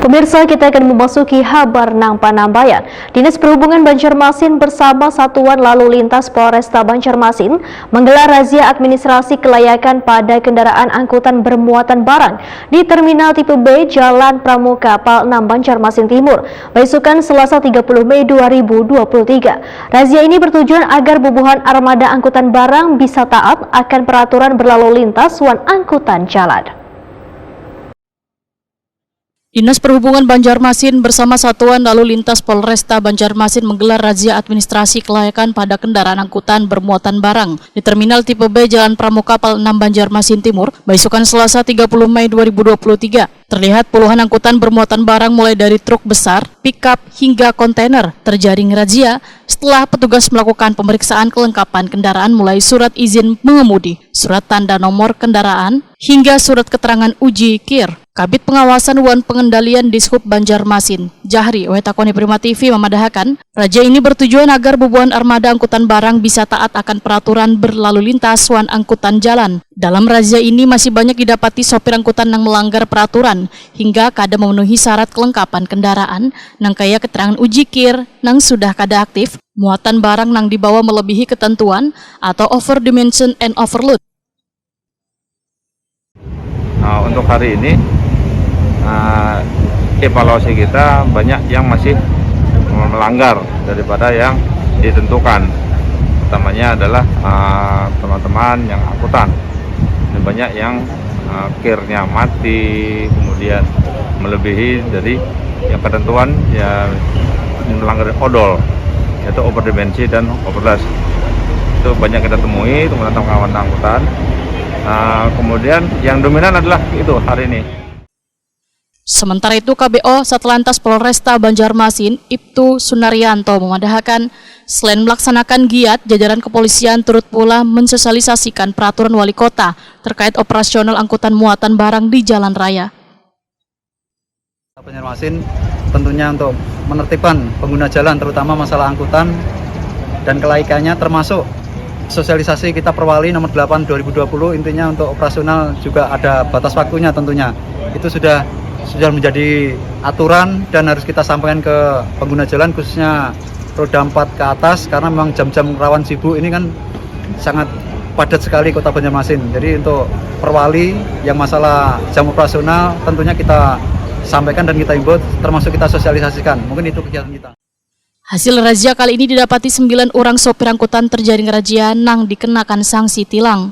Pemirsa, kita akan memasuki kabar nang Panambayan. Dinas Perhubungan Banjarmasin bersama Satuan Lalu Lintas Polresta Banjarmasin menggelar razia administrasi kelayakan pada kendaraan angkutan bermuatan barang di Terminal Tipe B Jalan Pramuka, Pal 6 Banjarmasin Timur, besokan Selasa 30 Mei 2023. Razia ini bertujuan agar bubuhan armada angkutan barang bisa taat akan peraturan berlalu lintas wan angkutan jalan. Dinas Perhubungan Banjarmasin bersama Satuan Lalu Lintas Polresta Banjarmasin menggelar razia administrasi kelayakan pada kendaraan angkutan bermuatan barang di Terminal Tipe B Jalan Pramuka, Pal 6 Banjarmasin Timur, besokan Selasa 30 Mei 2023. Terlihat puluhan angkutan bermuatan barang mulai dari truk besar, pickup hingga kontainer terjaring razia setelah petugas melakukan pemeriksaan kelengkapan kendaraan mulai surat izin mengemudi, surat tanda nomor kendaraan, hingga surat keterangan uji KIR. Kabid Pengawasan Wan Pengendalian Dishub Banjarmasin, Jahri Wetakoni Prima TV memadahakan, razia ini bertujuan agar bubuhan armada angkutan barang bisa taat akan peraturan berlalu lintas wan angkutan jalan. Dalam razia ini masih banyak didapati sopir angkutan yang melanggar peraturan hingga kada memenuhi syarat kelengkapan kendaraan, nang kaya keterangan uji KIR nang sudah kada aktif, muatan barang nang dibawa melebihi ketentuan atau over dimension and overload. Nah, untuk hari ini evaluasi kita banyak yang masih melanggar daripada yang ditentukan. Utamanya adalah teman-teman yang angkutan. Dan banyak yang KIR-nya mati, kemudian melebihi dari yang ketentuan ya melanggar odol, yaitu overdimensi dan overlast. Itu banyak kita temui teman-teman kawan angkutan. Kemudian yang dominan adalah itu hari ini. Sementara itu, KBO Satlantas Polresta Banjarmasin, Ibtu Sunaryanto memadahakan, selain melaksanakan giat, jajaran kepolisian turut pula mensosialisasikan peraturan wali kota terkait operasional angkutan muatan barang di jalan raya. Banjarmasin tentunya untuk menertibkan pengguna jalan, terutama masalah angkutan dan kelaikannya, termasuk sosialisasi kita Perwali nomor 8 2020, intinya untuk operasional juga ada batas waktunya tentunya. Itu sudah menjadi aturan dan harus kita sampaikan ke pengguna jalan, khususnya roda 4 ke atas, karena memang jam-jam rawan sibuk ini kan sangat padat sekali kota Banjarmasin. Jadi untuk Perwali yang masalah jam operasional tentunya kita sampaikan dan kita himbau, termasuk kita sosialisasikan. Mungkin itu kegiatan kita. Hasil razia kali ini didapati 9 orang sopir angkutan terjaring razia nang dikenakan sanksi tilang.